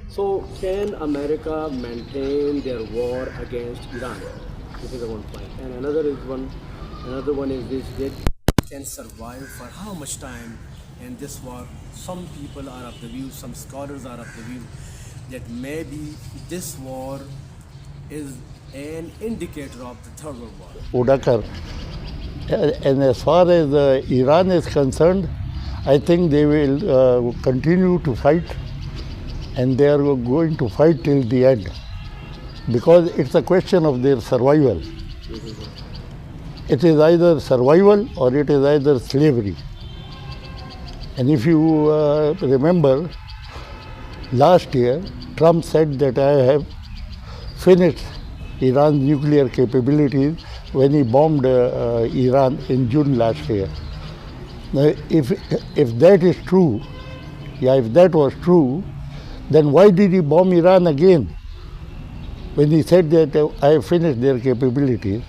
So can America maintain their war against Iran? This is the one point. And another one is this: they can survive for how much time in this war? Some people are of the view, some scholars are of the view that maybe this war is an indicator of the Third World War. Udakar. And as far as Iran is concerned, I think they will continue to fight, and they are going to fight till the end, because it's a question of their survival. It is either survival or it is either slavery. And if you remember, last year, Trump said that I have finished Iran's nuclear capabilities when he bombed Iran in June last year. Now, if that is true, if that was true, then why did he bomb Iran again when he said that I have finished their capabilities?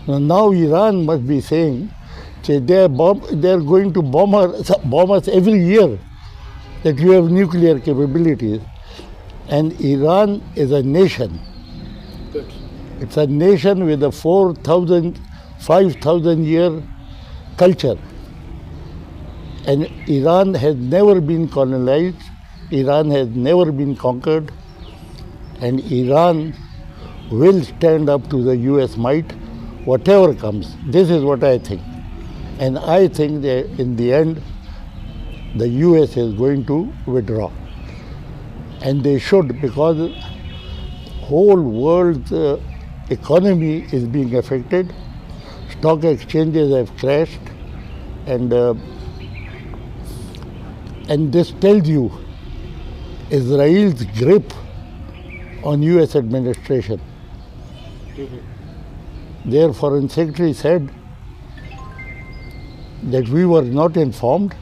Now Iran must be saying they are going to bomb us every year, that you have nuclear capabilities. And Iran is a nation. Good. It's a nation with a 4,000, 5,000 year culture. And Iran has never been colonized, Iran has never been conquered, and Iran will stand up to the US might, whatever comes. This is what I think. And I think that in the end, the US is going to withdraw. And they should, because whole world's economy is being affected. Stock exchanges have crashed, and this tells you Israel's grip on US administration. Their foreign secretary said that we were not informed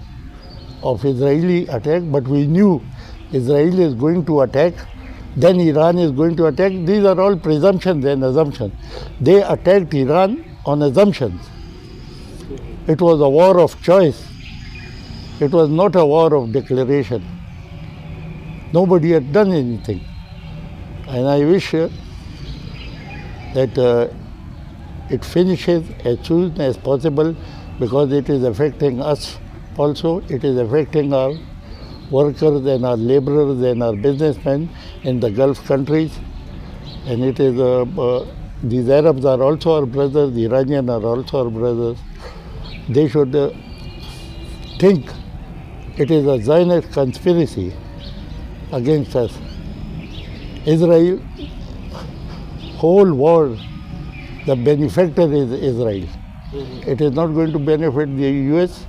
of Israeli attack, but we knew Israel is going to attack, then Iran is going to attack. These are all presumptions and assumptions. They attacked Iran on assumptions. It was a war of choice. It was not a war of declaration. Nobody had done anything. And I wish that it finishes as soon as possible, because it is affecting us also. It is affecting our workers and our laborers and our businessmen in the Gulf countries. And it is, these Arabs are also our brothers, the Iranians are also our brothers. They should think it is a Zionist conspiracy against us. Israel, whole world, the benefactor is Israel. It is not going to benefit the US,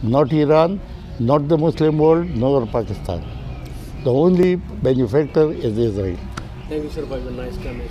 not Iran, not the Muslim world, nor Pakistan. The only benefactor is Israel. Thank you, sir, for your nice comments.